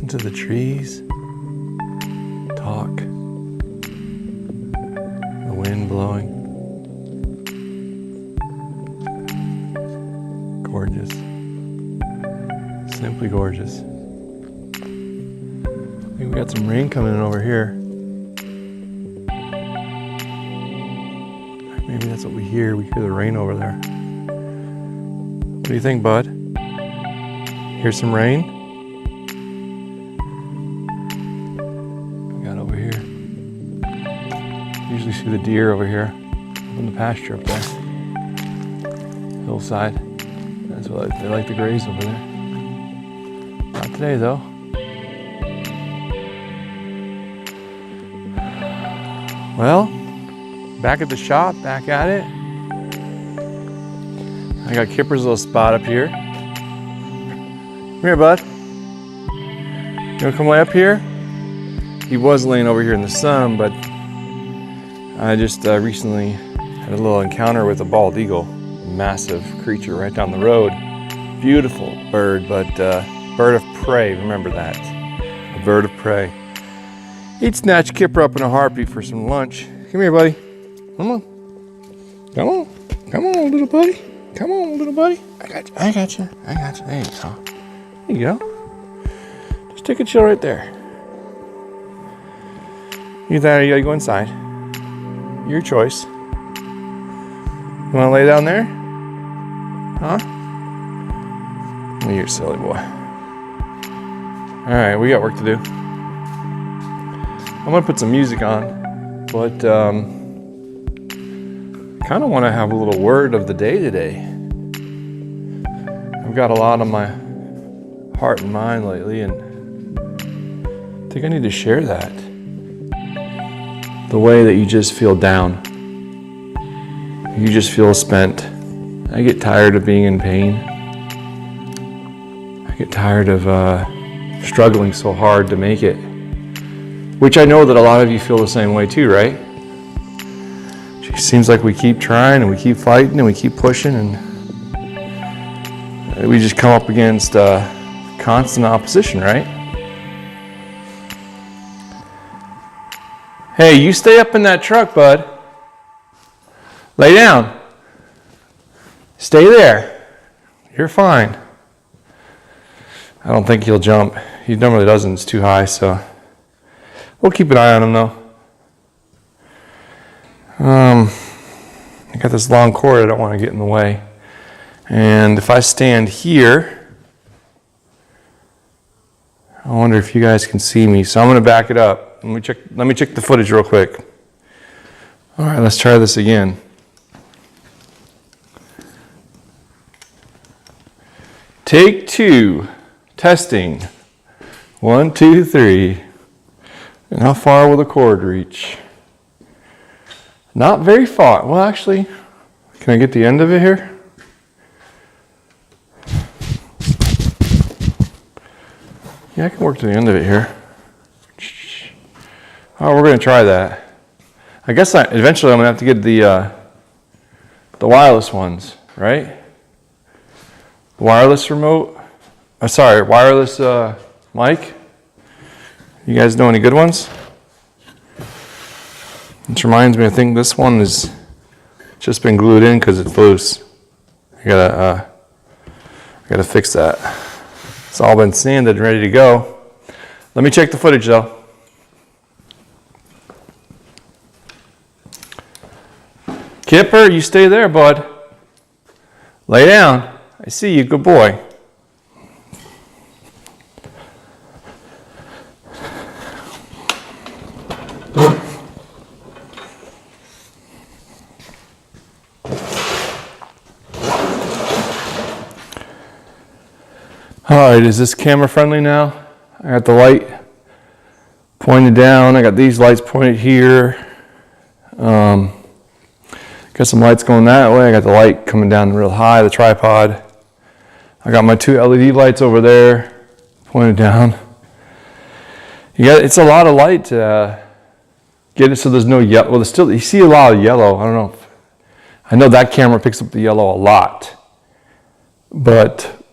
Listen to the trees talk, the wind blowing. Gorgeous. Simply gorgeous. I think we got some rain coming in over here. Maybe that's what we hear. We hear the rain over there. What do you think, bud? Hear some rain? We got over here. Usually see the deer over here up in the pasture up there. Hillside. That's what they like to graze over there. Not today though. Well, back at the shop, back at it. I got Kipper's little spot up here. Come here, bud. You wanna come lay up here? He was laying over here in the sun, but I just recently had a little encounter with a bald eagle. A massive creature right down the road. Beautiful bird, but bird of prey, remember that. A bird of prey. He'd snatch Kipper up in a heartbeat for some lunch. Come here, buddy. Come on. Come on. Come on, little buddy. Come on, little buddy. I got you. I got you. I got you. There you go. There you go. Just take a chill right there. You gotta go inside. Your choice. You wanna lay down there? Huh? Oh, you're a silly boy. Alright, we got work to do. I'm gonna put some music on, but kind of want to have a little word of the day today. I've got a lot on my heart and mind lately, and I think I need to share that. The way that you just feel down. You just feel spent. I get tired of being in pain. I get tired of struggling so hard to make it. Which I know that a lot of you feel the same way too, right? It seems like we keep trying and we keep fighting and we keep pushing, and we just come up against constant opposition, right? Hey, you stay up in that truck, bud. Lay down. Stay there. You're fine. I don't think he'll jump. He normally doesn't. It's too high, so we'll keep an eye on him though. I got this long cord, I don't want to get in the way. And if I stand here, I wonder if you guys can see me. So I'm going to back it up. Let me check the footage real quick. All right, let's try this again. Take 2. Testing. 1, 2, 3. And how far will the cord reach? Not very far. Well, actually, can I get the end of it here? Yeah, I can work to the end of it here. Oh, we're going to try that. I guess eventually I'm going to have to get the wireless ones, right? The wireless remote. Wireless mic. You guys know any good ones? This reminds me, I think this one has just been glued in because it's loose. I gotta fix that. It's all been sanded and ready to go. Let me check the footage though. Kipper, you stay there, bud. Lay down. I see you, good boy. Alright, is this camera friendly now? I got the light pointed down. I got these lights pointed here. Got some lights going that way. I got the light coming down real high, the tripod. I got my 2 LED lights over there pointed down. It's a lot of light to get it so there's no yellow. Well, you see a lot of yellow. I don't know. I know that camera picks up the yellow a lot. But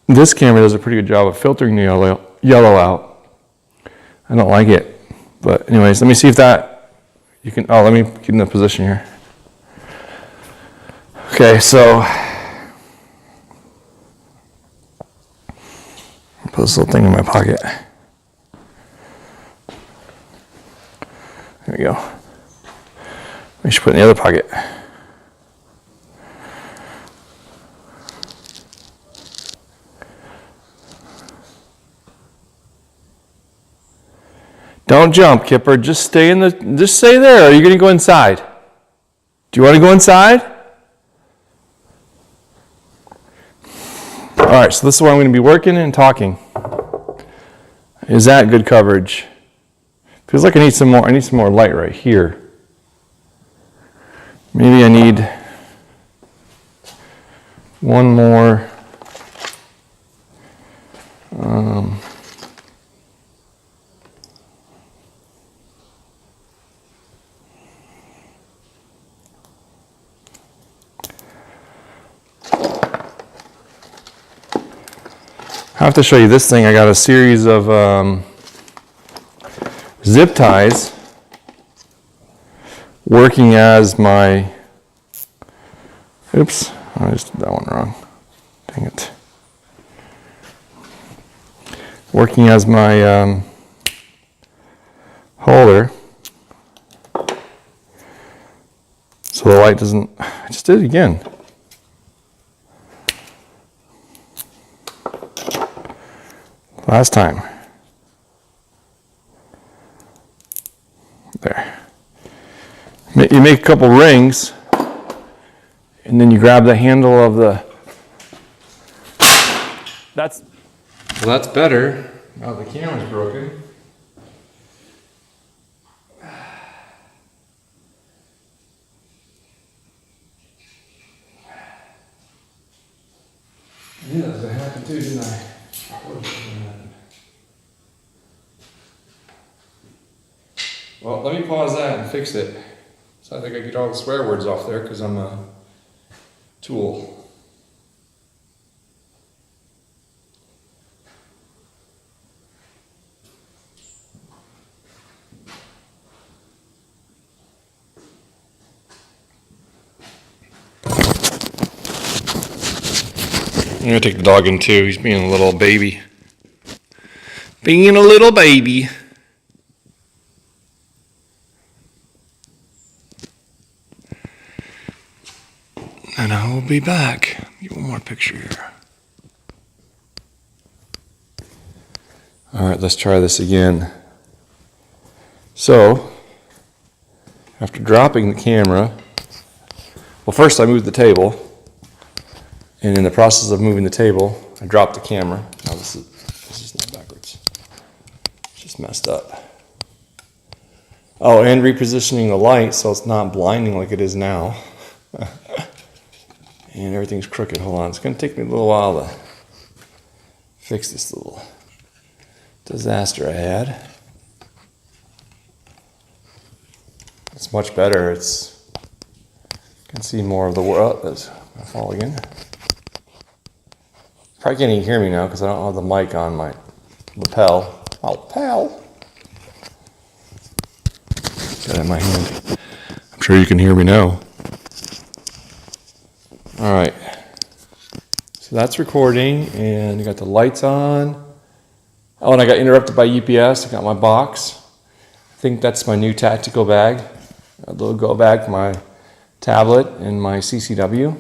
this camera does a pretty good job of filtering the yellow out. I don't like it. But anyways, let me see if that, you can, let me get in the position here. Okay, so, put this little thing in my pocket. There we go. We should put it in the other pocket. Don't jump, Kipper. Just stay there. Are you going to go inside? Do you want to go inside? All right, so this is where I'm going to be working and talking. Is that good coverage? Feels like I need some more light right here. Maybe I need one more. I have to show you this thing. I got a series of zip ties working as my, oops, I just did that one wrong. Dang it. Working as my holder. So the light doesn't, I just did it again. Last time. There. You make a couple rings, and then you grab the handle of the. That's better. Now the camera's broken. I knew that was going to happen too, didn't I? Well, let me pause that and fix it. So I think I get all the swear words off there because I'm a tool. I'm gonna take the dog in too. He's being a little baby. Being a little baby. And I will be back. Get one more picture here. All right, let's try this again. So, after dropping the camera, well, first I moved the table. And in the process of moving the table, I dropped the camera. Now this is not backwards. It's just messed up. Oh, and repositioning the light so it's not blinding like it is now. And everything's crooked. Hold on. It's going to take me a little while to fix this little disaster I had. It's much better. You can see more of the world. That's going to fall again. Probably can't even hear me now because I don't have the mic on my lapel. Lapel. Got it in my hand. I'm sure you can hear me now. All right. So that's recording, and you got the lights on. Oh, and I got interrupted by UPS. I got my box. I think that's my new tactical bag. A little go bag for my tablet and my CCW.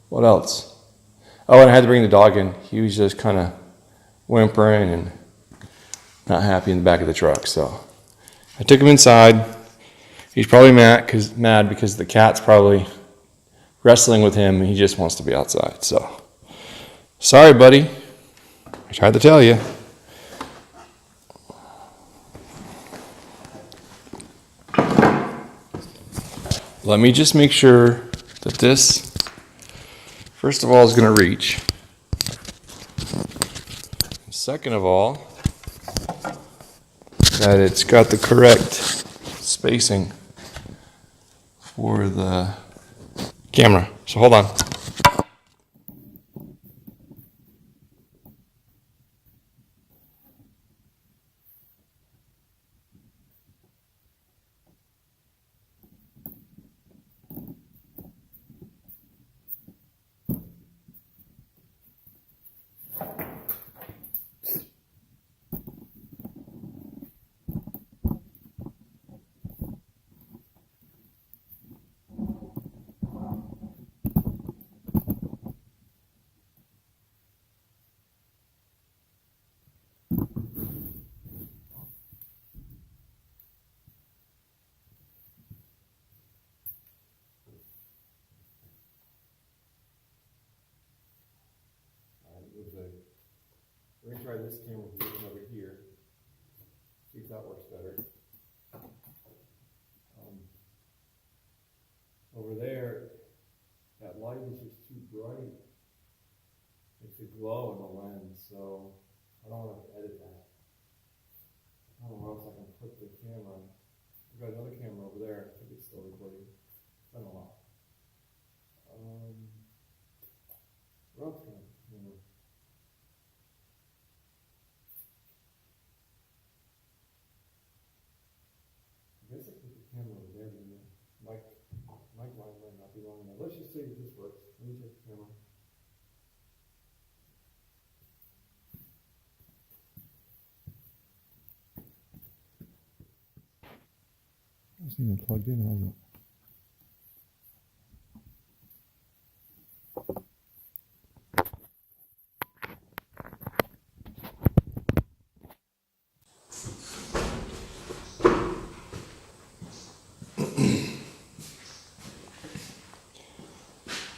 What else? Oh, and I had to bring the dog in. He was just kind of whimpering and not happy in the back of the truck. So I took him inside. He's probably mad because the cat's probably wrestling with him and he just wants to be outside. So sorry, buddy. I tried to tell you. Let me just make sure that this, first of all, is going to reach. Second of all, that it's got the correct spacing for the camera. So hold on. this camera position over here. See if that works better. Over there, that light is just too bright. Makes it glow in the lens, so I don't want to edit that. I don't know how else I can put the camera. We've got another camera over there. I think it's still recording. It's been a while. Where else can I put the camera? I guess I put the camera over there, but the mic line might not be long enough. Let's just see if this works. Let me check the camera. It's even plugged in, hasn't it?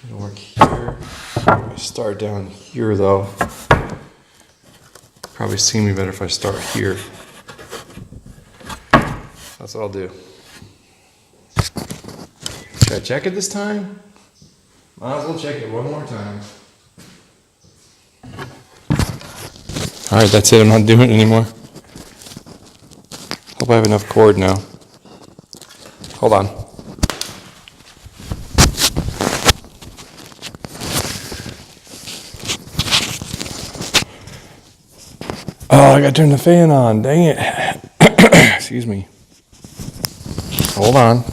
Gonna work here. I start down here though. Probably see me better if I start here. That's what I'll do. Should I check it this time? Might as well check it one more time. Alright, that's it. I'm not doing it anymore. Hope I have enough cord now. Hold on. Oh, I gotta turn the fan on. Dang it. Excuse me. Hold on.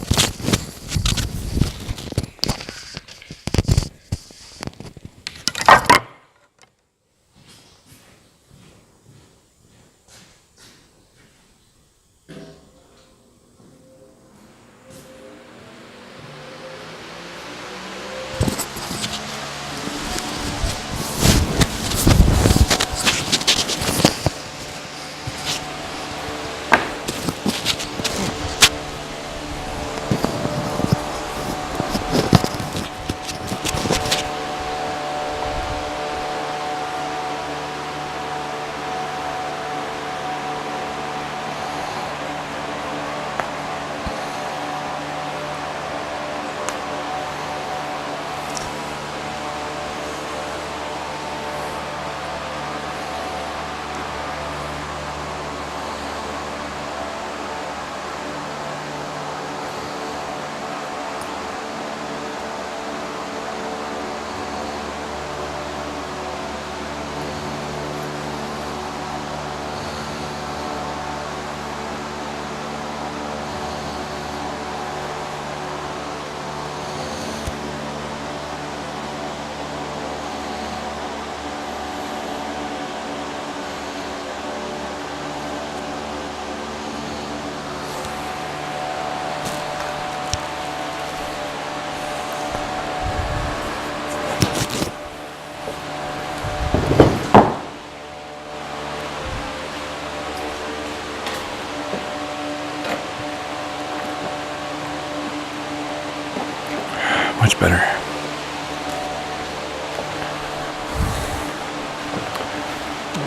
Much better.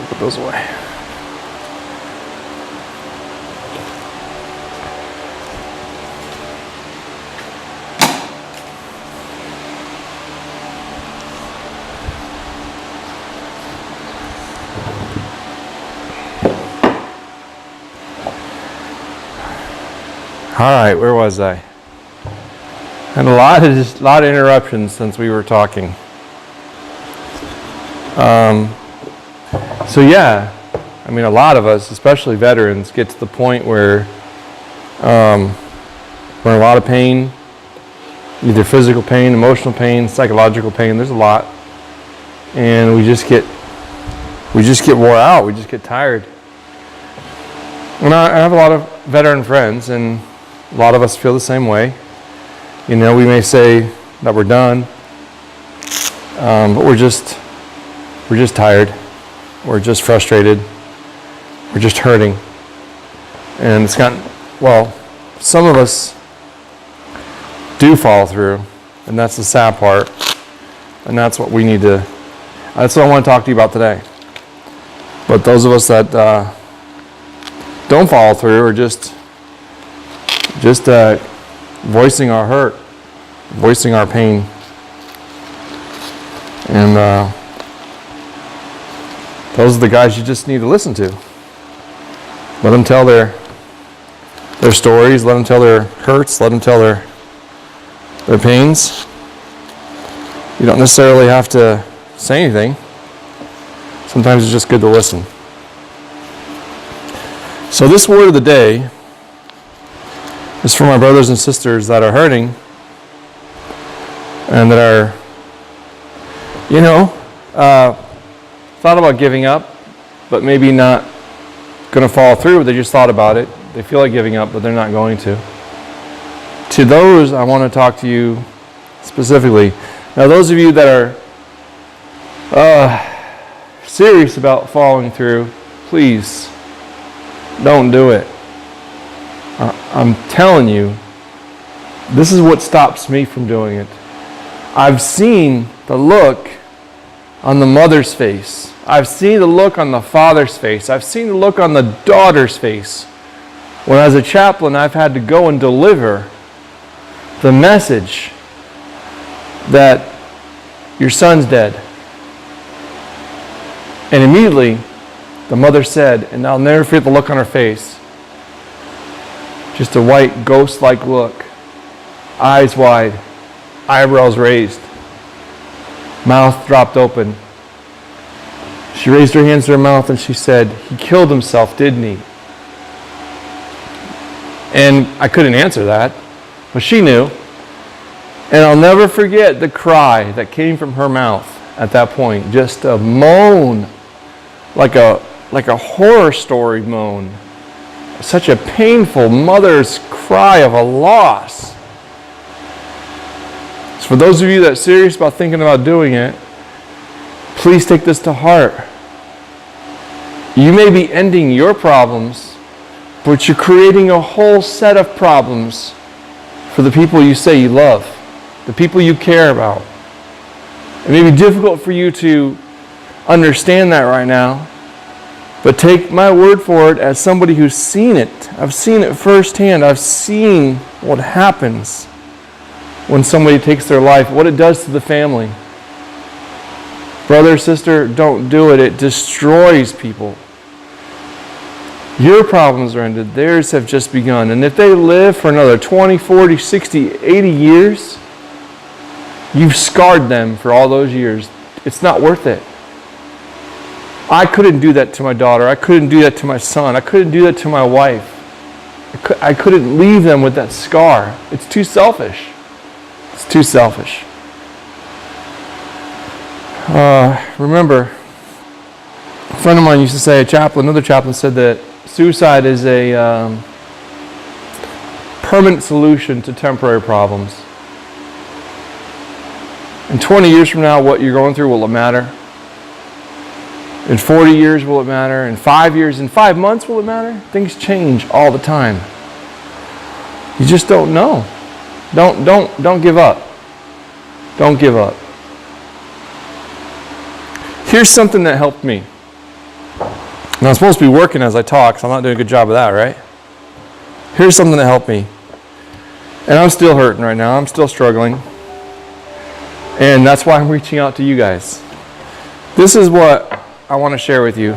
Put those away. All right, where was I? And a lot of interruptions since we were talking. So yeah, I mean, a lot of us, especially veterans, get to the point where we're in a lot of pain, either physical pain, emotional pain, psychological pain. There's a lot, and we just get wore out. We just get tired. And I have a lot of veteran friends, and a lot of us feel the same way. You know, we may say that we're done, but we're just tired. We're just frustrated. We're just hurting. And it's gotten, well, some of us do follow through, and that's the sad part. And that's what we need to, that's what I want to talk to you about today. But those of us that don't follow through are just voicing our hurt, voicing our pain. And those are the guys you just need to listen to. Let them tell their stories, let them tell their hurts, let them tell their pains. You don't necessarily have to say anything. Sometimes it's just good to listen. So this word of the day is for my brothers and sisters that are hurting and that are, thought about giving up, but maybe not going to follow through. They just thought about it. They feel like giving up, but they're not going to. To those, I want to talk to you specifically. Now, those of you that are serious about following through, please don't do it. I'm telling you, this is what stops me from doing it. I've seen the look on the mother's face. I've seen the look on the father's face. I've seen the look on the daughter's face. When as a chaplain, I've had to go and deliver the message that your son's dead. And immediately, the mother said, and I'll never forget the look on her face, just a white ghost-like look, eyes wide, eyebrows raised, mouth dropped open. She raised her hands to her mouth and she said, "He killed himself, didn't he?" And I couldn't answer that, but she knew. And I'll never forget the cry that came from her mouth at that point. Just a moan, like a horror story moan. Such a painful mother's cry of a loss. So for those of you that are serious about thinking about doing it, please take this to heart. You may be ending your problems, but you're creating a whole set of problems for the people you say you love, the people you care about. It may be difficult for you to understand that right now, but take my word for it as somebody who's seen it. I've seen it firsthand. I've seen what happens when somebody takes their life, what it does to the family. Brother, sister, don't do it. It destroys people. Your problems are ended. Theirs have just begun. And if they live for another 20, 40, 60, 80 years, you've scarred them for all those years. It's not worth it. I couldn't do that to my daughter. I couldn't do that to my son. I couldn't do that to my wife. I couldn't leave them with that scar. It's too selfish. It's too selfish. Remember, a friend of mine used to say, another chaplain said that suicide is a permanent solution to temporary problems. In 20 years from now, what you're going through, will it matter? In 40 years, will it matter? In 5 years, in 5 months, will it matter? Things change all the time. You just don't know. Don't give up. Don't give up. Here's something that helped me. Now, I'm supposed to be working as I talk, so I'm not doing a good job of that, right? Here's something that helped me. And I'm still hurting right now. I'm still struggling. And that's why I'm reaching out to you guys. This is what I want to share with you.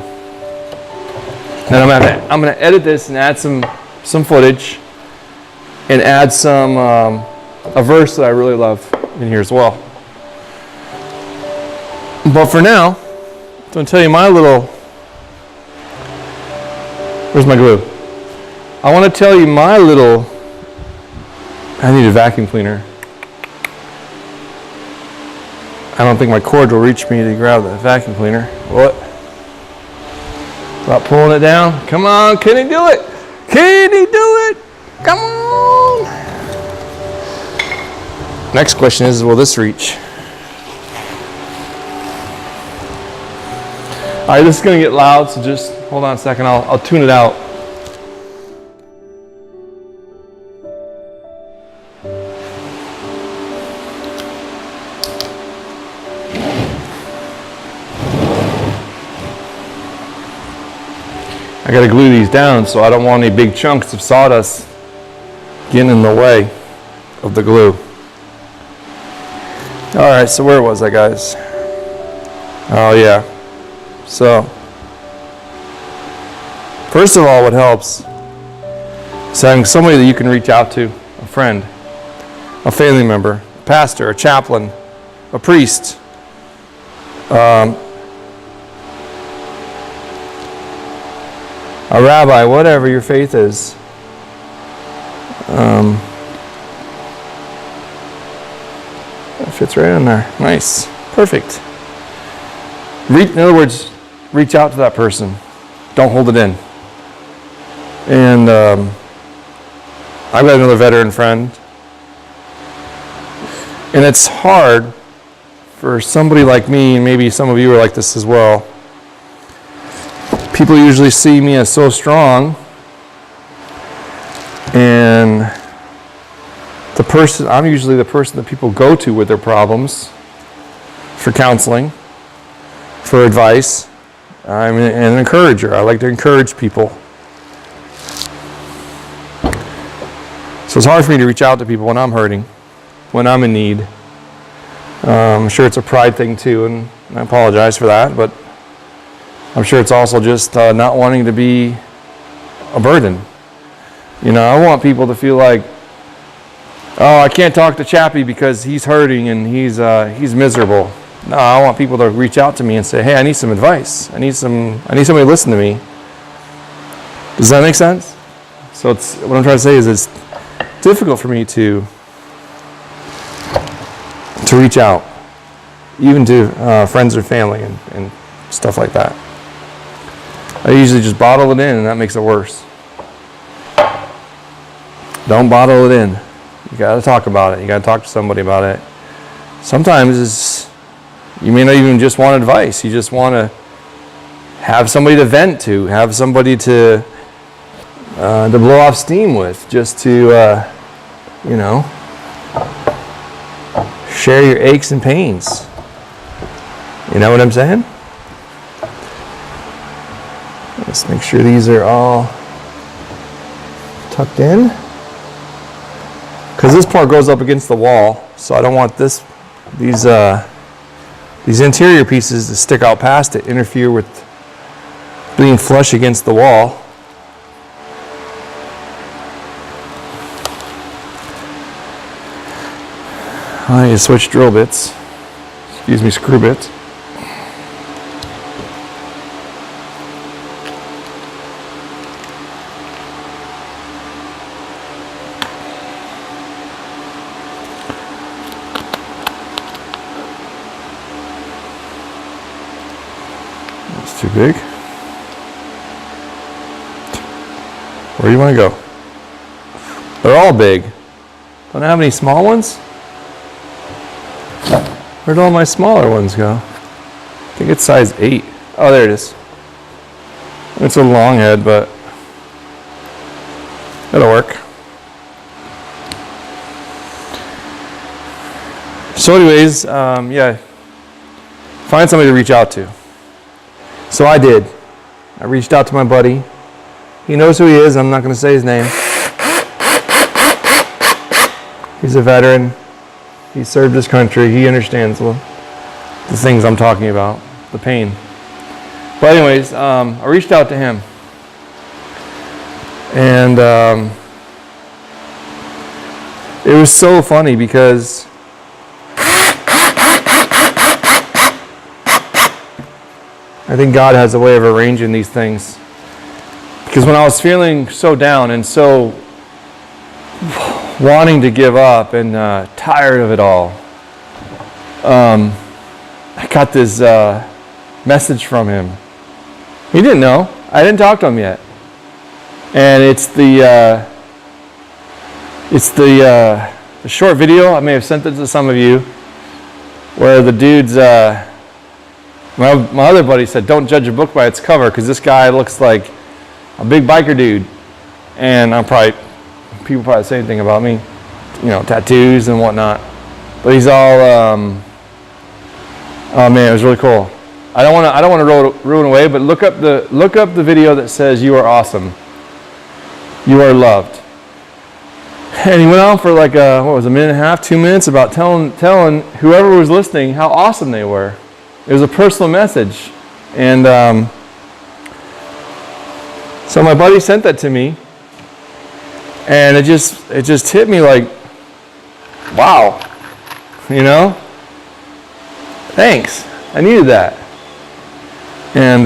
And I'm going to edit this and add some footage and add a verse that I really love in here as well. But for now, I'm going to tell you my little... Where's my glue? I want to tell you my little... I need a vacuum cleaner. I don't think my cord will reach me to grab the vacuum cleaner. What? About pulling it down? Come on, can he do it? Can he do it? Come on! Next question is, will this reach? Alright, this is going to get loud, so just hold on a second. I'll tune it out. I gotta glue these down, so I don't want any big chunks of sawdust getting in the way of the glue. All right, so where was I, guys? Oh yeah. So, first of all, what helps is having somebody that you can reach out to, a friend, a family member, a pastor, a chaplain, a priest, a rabbi, whatever your faith is. That fits right in there. Nice. Perfect. In other words, reach out to that person. Don't hold it in. And I've got another veteran friend. And it's hard for somebody like me, and maybe some of you are like this as well. People usually see me as so strong, and I'm usually the person that people go to with their problems for counseling, for advice. I'm an encourager. I like to encourage people. So it's hard for me to reach out to people when I'm hurting, when I'm in need. I'm sure it's a pride thing too, and I apologize for that, but I'm sure it's also just not wanting to be a burden. You know, I want people to feel like, oh, I can't talk to Chappy because he's hurting and he's miserable. No, I want people to reach out to me and say, hey, I need some advice. I need somebody to listen to me. Does that make sense? So what I'm trying to say is it's difficult for me to reach out, even to friends or family and stuff like that. I usually just bottle it in, and that makes it worse. Don't bottle it in. You got to talk about it. You got to talk to somebody about it. Sometimes you may not even just want advice. You just want to have somebody to vent to, have somebody to blow off steam with, just to, share your aches and pains. You know what I'm saying? Let's make sure these are all tucked in. Because this part goes up against the wall, so I don't want these interior pieces to stick out past it, interfere with being flush against the wall. I need to switch drill bits. Excuse me, screw bits. That's too big. Where do you want to go? They're all big. Don't I have any small ones? Where'd all my smaller ones go? I think it's size 8. Oh, there it is. It's a long head, but it'll work. So anyways, find somebody to reach out to. So I did. I reached out to my buddy. He knows who he is. I'm not going to say his name. He's a veteran. He served his country. He understands the things I'm talking about, the pain. But anyways, I reached out to him. And it was so funny because I think God has a way of arranging these things. Because when I was feeling so down and so wanting to give up and tired of it all, I got this message from him. He didn't know. I didn't talk to him yet. And it's the short video. I may have sent it to some of you, where the dude's my other buddy said, don't judge a book by its cover, because this guy looks like a big biker dude. And people probably say anything about me, tattoos and whatnot. But he's all, oh man, it was really cool. I don't want to ruin away, but look up the video that says you are awesome. You are loved. And he went on for like a minute and a half, 2 minutes about telling whoever was listening how awesome they were. It was a personal message. And so my buddy sent that to me, and it just hit me like, wow, you know? Thanks. I needed that. And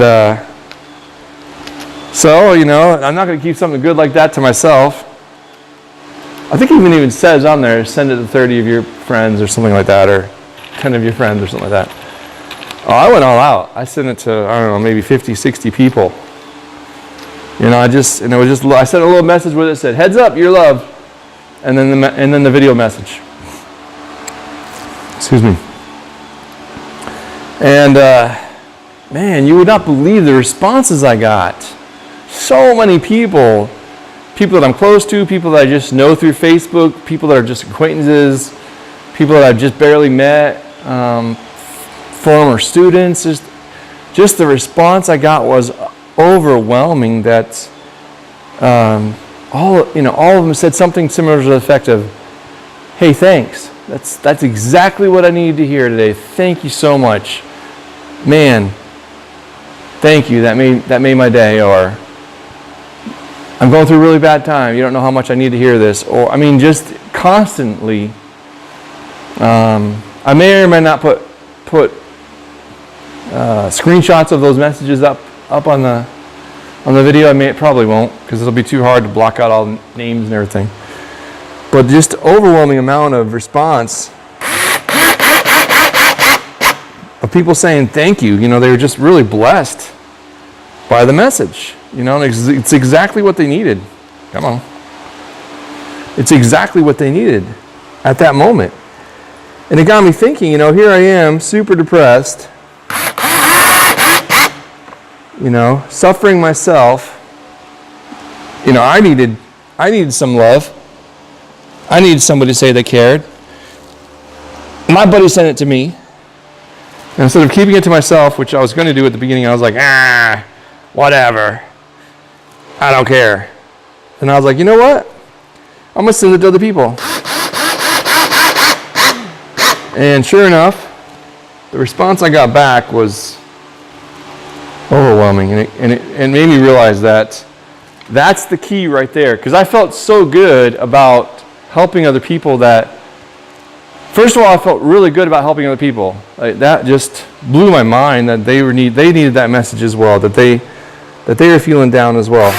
so, you know, I'm not going to keep something good like that to myself. I think it even says on there, send it to 30 of your friends or something like that, or 10 of your friends or something like that. Oh, I went all out. I sent it to, I don't know, maybe 50, 60 people. You know, I sent a little message with it that said, heads up, you're loved. And then the video message. Excuse me. And, man, you would not believe the responses I got. So many people that I'm close to, people that I just know through Facebook, people that are just acquaintances, people that I've just barely met, former students. Just the response I got was overwhelming. That all of them said something similar to the effect of, "Hey, thanks. That's exactly what I needed to hear today. Thank you so much, man. Thank you. That made my day." Or, "I'm going through a really bad time. You don't know how much I need to hear this." Or, I mean, just constantly. I may or may not put screenshots of those messages up on the video. Probably won't, because it'll be too hard to block out all the names and everything. But just overwhelming amount of response of people saying thank you. You know, they were just really blessed by the message. You know, it's exactly what they needed. Come on. It's exactly what they needed at that moment. And it got me thinking, you know, here I am, super depressed, you know, suffering myself. You know, I needed some love. I needed somebody to say they cared. My buddy sent it to me. And instead of keeping it to myself, which I was going to do at the beginning, I was like, whatever. I don't care. And I was like, you know what? I'm going to send it to other people. And sure enough, the response I got back was overwhelming. And it made me realize that that's the key right there. Because I felt so good about helping other people that, first of all, I felt really good about helping other people. Like, that just blew my mind that they needed that message as well, that they were feeling down as well.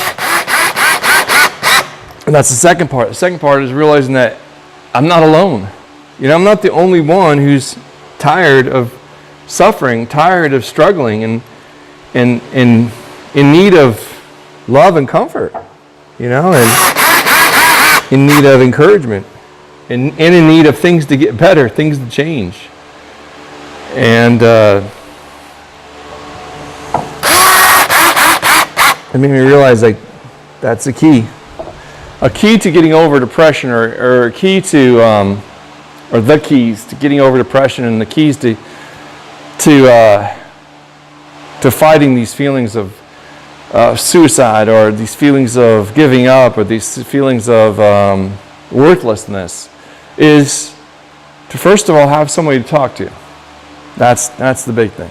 And that's the second part. The second part is realizing that I'm not alone. You know, I'm not the only one who's tired of suffering, tired of struggling, and in need of love and comfort, you know, and in need of encouragement, and in need of things to get better, things to change. And it made me realize, like, that's the key. A key to getting over depression, or a key to, or the keys to getting over depression, and the keys to fighting these feelings of suicide, or these feelings of giving up, or these feelings of worthlessness, is to first of all have somebody to talk to. That's the big thing.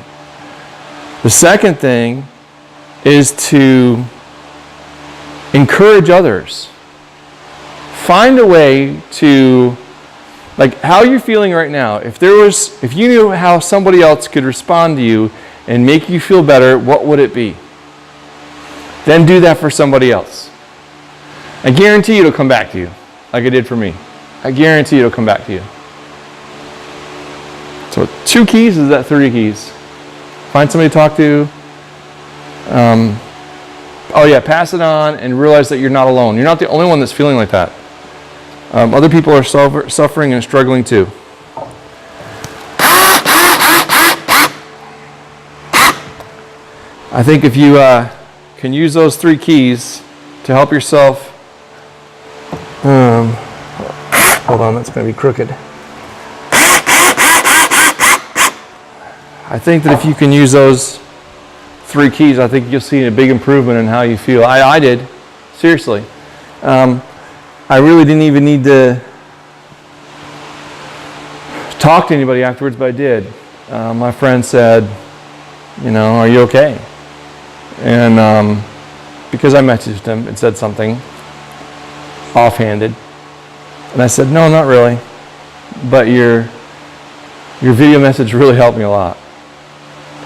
The second thing is to encourage others. Find a way to, like, how you're feeling right now. If you knew how somebody else could respond to you and make you feel better, what would it be? Then do that for somebody else. I guarantee it'll come back to you, like it did for me. I guarantee it'll come back to you. So 2 keys, is that 3 keys? Find somebody to talk to. Pass it on and realize that you're not alone. You're not the only one that's feeling like that. Other people are suffering and struggling too. I think if you can use those 3 keys to help yourself. Hold on, that's going to be crooked. I think that if you can use those 3 keys, I think you'll see a big improvement in how you feel. I did, seriously. I really didn't even need to talk to anybody afterwards, but I did. My friend said, are you okay? And because I messaged him and said something offhanded, and I said, no, not really, but your video message really helped me a lot.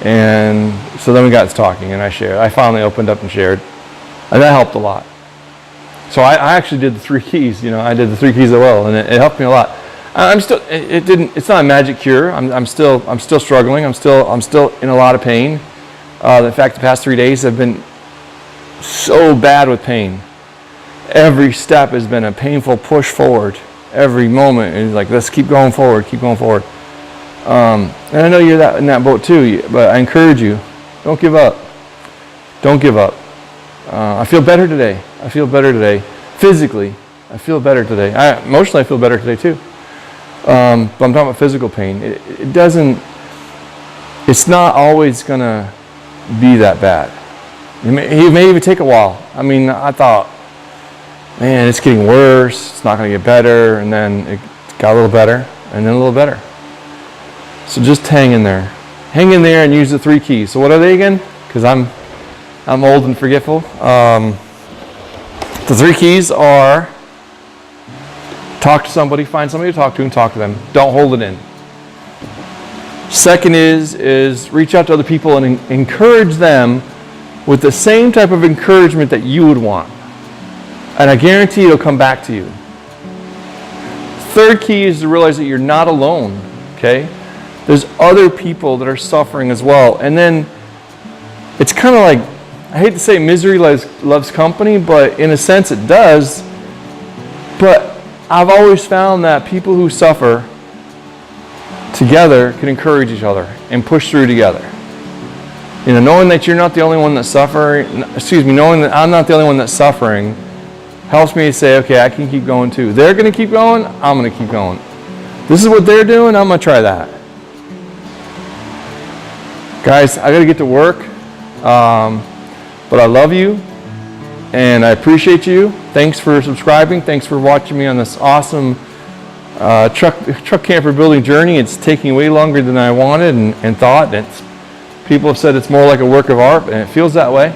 And so then we got to talking, and I finally opened up and shared, and that helped a lot. So I actually did the 3 keys. I did the 3 keys as well, and it helped me a lot. It's not a magic cure. I'm still struggling. I'm still in a lot of pain. In fact, the past 3 days have been so bad with pain. Every step has been a painful push forward. Every moment is like, let's keep going forward, keep going forward. And I know you're in that boat too, but I encourage you, don't give up. Don't give up. I feel better today. I feel better today. Physically, I feel better today. Emotionally, I feel better today too. But I'm talking about physical pain. It's not always going to be that bad. It may even take a while. I thought, man, it's getting worse. It's not going to get better. And then it got a little better, and then a little better. So just hang in there. Hang in there and use the 3 keys. So what are they again? Because I'm old and forgetful. The 3 keys are: talk to somebody, find somebody to talk to, and talk to them. Don't hold it in. Second is reach out to other people and encourage them with the same type of encouragement that you would want. And I guarantee it'll come back to you. Third key is to realize that you're not alone, okay? There's other people that are suffering as well. And then it's kind of like, I hate to say misery loves company, but in a sense it does. But I've always found that people who suffer together can encourage each other and push through together. Knowing that you're not the only one that's suffering, knowing that I'm not the only one that's suffering, helps me to say, okay, I can keep going too. They're going to keep going, I'm going to keep going. This is what they're doing, I'm going to try that. Guys, I got to get to work, but I love you, and I appreciate you. Thanks for subscribing. Thanks for watching me on this awesome truck camper building journey. It's taking way longer than I wanted and thought. People have said it's more like a work of art, and it feels that way.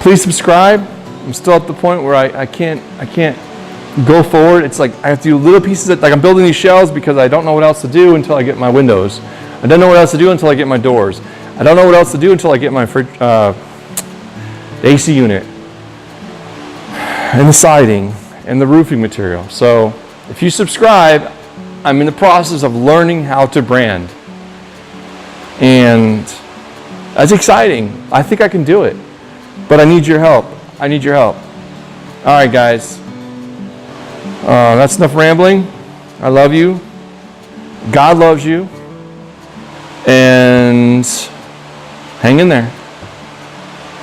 Please subscribe. I'm still at the point where I can't go forward. It's like I have to do little pieces like I'm building these shelves because I don't know what else to do until I get my windows. I don't know what else to do until I get my doors. I don't know what else to do until I get my AC unit and the siding and the roofing material. So if you subscribe, I'm in the process of learning how to brand. And that's exciting. I think I can do it. But I need your help. I need your help. All right, guys. That's enough rambling. I love you. God loves you. And hang in there.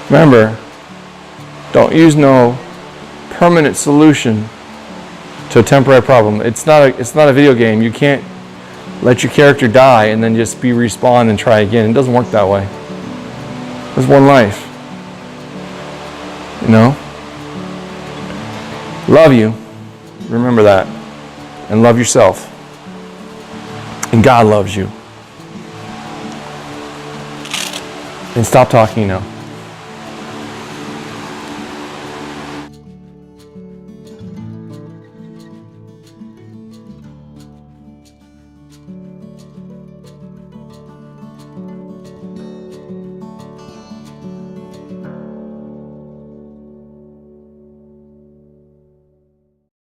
Remember, don't use no permanent solution to a temporary problem. It's not a video game. You can't let your character die and then just be respawn and try again. It doesn't work that way. There's one life. Love you. Remember that. And love yourself. And God loves you. And stop talking now.